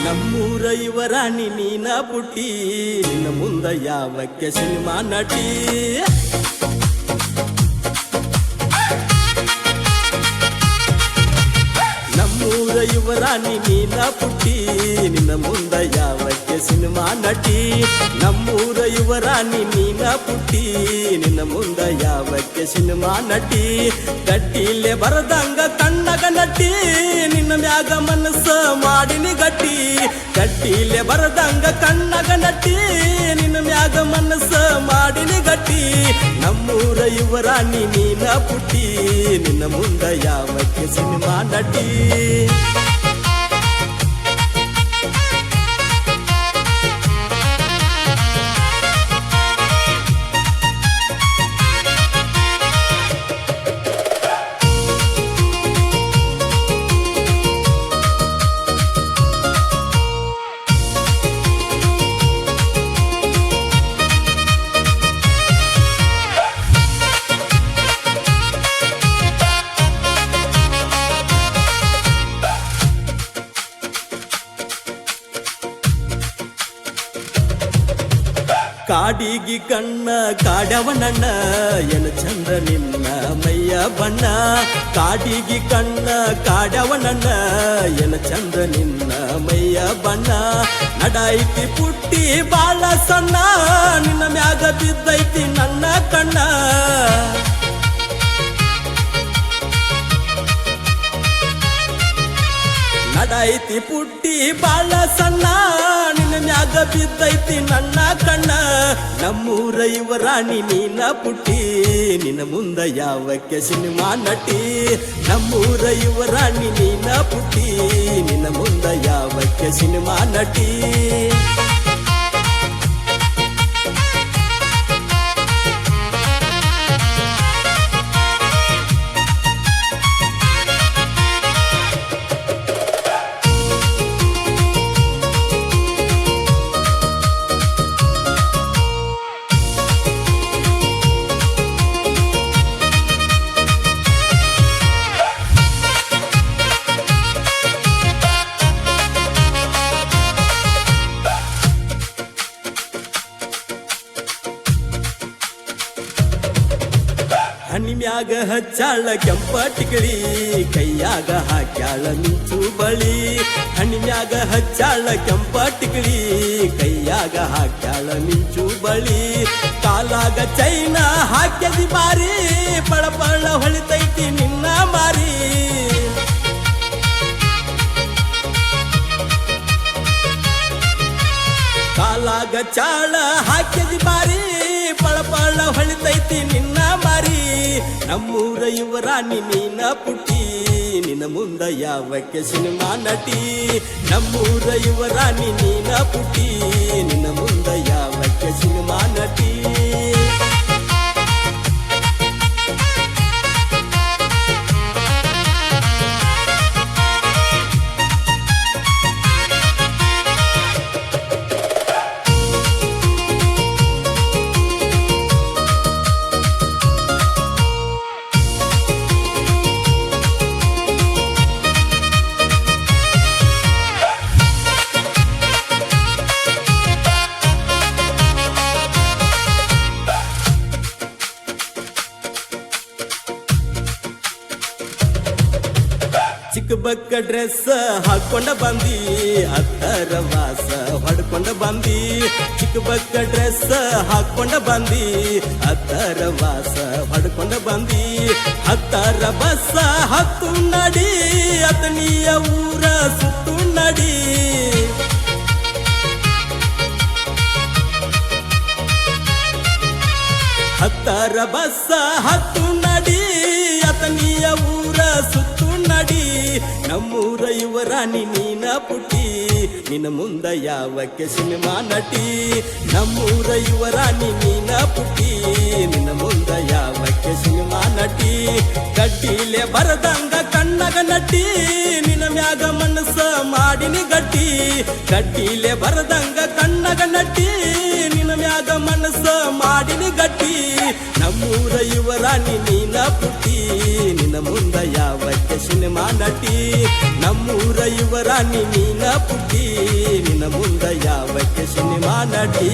ನಮ್ಮೂರ ಯುವರಾಣಿ ನೀನ ಪುಟ್ಟಿ, ನಿನ್ನ ಮುಂದ ಯಾವಕ್ಕೆ ಸಿನಿಮಾ ನಟಿ. ನಮ್ಮೂರ ಯುವರಾಣಿ ನೀನ ಪುಟ್ಟಿ, ನಿನ್ನ ಮುಂದ ಯಾವಕ್ಕೆ ಸಿನಿಮಾ ನಟಿ. ನಮ್ಮೂರ ಯುವರಾಣಿ ನೀನ ಪುಟ್ಟಿ, ನಿನ್ನ ಮುಂದ ಯಾವಕ್ಕೆ ಸಿನಿಮಾ ನಟಿ. ಗಟ್ಟಿಲೆ ಬರದಂಗ ಕಣ್ಣಗ ನಟಿ, ನಿನ್ನ ಮ್ಯಾಗ ಮನಸ್ಸ ಮಾಡಿನಿ ಗಟ್ಟಿ. ಗಟ್ಟಿಲೆ ಬರದಂಗ ಕಣ್ಣಗ ನಟಿ, ನಿನ್ನ ಮ್ಯಾಗ ಮನಸ್ಸ ಮಾಡಿನಿ ಗಟ್ಟಿ. ನಮ್ಮೂರ ಯುವರಾಣಿ ನೀನ ಪುಟ್ಟಿ, ನಿನ್ನ ಮುಂದ ಯಾವಕ್ಕೆ ಸಿನಿಮಾ ನಟಿ. ಕಾಡಿಗಿ ಕಣ್ಣ ಕಾಡವನಣ್ಣ, ಎನ ಚಂದ್ರ ನಿನ್ನ ಮೈಯ ಬಣ್ಣ. ಕಾಡಿಗಿ ಕಣ್ಣ ಕಾಡವನಣ್ಣ, ಎನ ಚಂದ್ರ ನಿನ್ನ ಮೈಯ ಬಣ್ಣ. ನಡೈತಿ ಪುಟ್ಟಿ ಬಾಳ ಸಣ್ಣ, ನಿನ್ನ ಮ್ಯಾಗ ಬಿದ್ದೈತಿ ನನ್ನ ಕಣ್ಣ. ನಡೈತಿ ಪುಟ್ಟಿ ಬಾಳ ಸಣ್ಣ, ನಿನ್ನ ಮ್ಯಾಗ ಬಿದ್ದೈತಿ ನನ್ನ ಕಣ್ಣ. ನಮ್ಮೂರ ಯುವರಾಣಿ ನೀನ ಪುಟ್ಟಿ, ನಿನ್ನ ಮುಂದ ಯಾವಕ್ಕೆ ಸಿನಿಮಾ ನಟಿ. ನಮ್ಮೂರ ಯುವರಾಣಿ ನೀನ ಪುಟ್ಟಿ, ನಿನ್ನ ಮುಂದ ಯಾವಕ್ಕೆ ಸಿನಿಮಾ ನಟಿ. ಹಣ್ಣಿಮ್ಯಾಗ ಹಚ್ಚಾಳ ಕೆಂಪ ಟಿಕಳಿ, ಕೈಯಾಗ ಹಾಕ್ಯಾಳ ಮಿಂಚು ಬಳಿ. ಹಣ್ಣಿಮ್ಯಾಗ ಹಚ್ಚಾಳ ಕೆಂಪ ಟಿಕಳಿ, ಕೈಯಾಗ ಹಾಕ್ಯಾಳ ಮಿಂಚು ಬಳಿ. ಕಾಲಾಗ ಚೈನ ಹಾಕ್ಯದಿ ಮಾರಿ, ಪಳಪಳ ಹೊಳಿತೈತಿ ನಿನ್ನ ಮಾರಿ. ಕಾಲಾಗ ಚಾಳ ಹಾಕ್ಯದಿ ಮಾರಿ, ಪಳಪಳ ಹೊಳಿತೈತಿ ನಿನ್ನ ಮಾರಿ. ನಮ್ಮೂರ ಯುವರಾಣಿ ನೀನ ಪುಟ್ಟಿ, ನಿನ್ನ ಮುಂದ ಯಾವಕ್ಕೆ ಸಿನಿಮಾ ನಟಿ. ನಮ್ಮೂರ ಯುವರಾಣಿ ನೀನ ಪುಟ್ಟಿ, ನಿನ್ನ ಮುಂದ ಯಾವಕ್ಕೆ ಸಿನಿಮಾ ನಟಿ. ಚಿಕ್ಕ ಬಕ್ಕ ಡ್ರೆಸ್ ಹಾಕೊಂಡ ಬಂದಿ, ಹತ್ತರ ವಾಸ ಹೊಡ್ಕೊಂಡ ಬಂದಿ. ಚಿಕ್ಕ ಬಕ್ಕ ಡ್ರೆಸ್ ಹಾಕೊಂಡ ಬಂದಿ, ಹತ್ತರ ವಾಸ ಹೊಡ್ಕೊಂಡ ಬಂದಿ. ಹತ್ತರ ಬಸ್ಸ ಹತ್ತು ನಡಿ, ಅತನಿಯ ಊರ ಸುತ್ತು ನಡಿ. ಹತ್ತರ ಬಸ್ಸ ಹತ್ತು ನಡಿ ಅತನಿಯ ಊರ ಸುತ್ತು ನಡಿ ನಮ್ಮೂರ ಯುವರಾಣಿ ನೀನ ಪುಟಿ ನಿನ್ನ ಮುಂದ ಯಾವಕ್ಕೆ ಸಿನಿಮಾ ನಟಿ ನಮ್ಮೂರ ಯುವರಾಣಿ ನೀನ ಪುಟಿ ನಿನ್ನ ಮುಂದ ಯಾವಕ್ಕೆ ಸಿನಿಮಾ ನಟಿ ಕಡ್ಡಿಲೆ ಬರದಂಗ ಕಣ್ಣಗ ನಟಿ ನಿನ್ನ ಮ್ಯಾಗ ಮನಸ್ಸ ಮಾಡಿನಿ ಗಟ್ಟಿ ಕಡ್ಡಿಲೆ ಬರದಂಗ ಕಣ್ಣಗ ನಟಿ ನಿನ್ನ ಮ್ಯಾಗ ಮನಸ್ಸ ಮಾಡಿನಿ ಗಟ್ಟಿ ನಮ್ಮೂರ ಯುವರಾಣಿ ನೀನ ಪುಟಿ ನಿನ್ನ ಮುಂದ ಯಾವಕ್ಕೆ ಸಿನಿಮಾ ನಟಿ ನಮ್ಮೂರ ಯುವರಾಣಿ ನೀನ ಪುಟಿ ನಿನ್ನ ಮುಂದ ಯಾವಕ್ಕೆ ಸಿನಿಮಾ ನಟಿ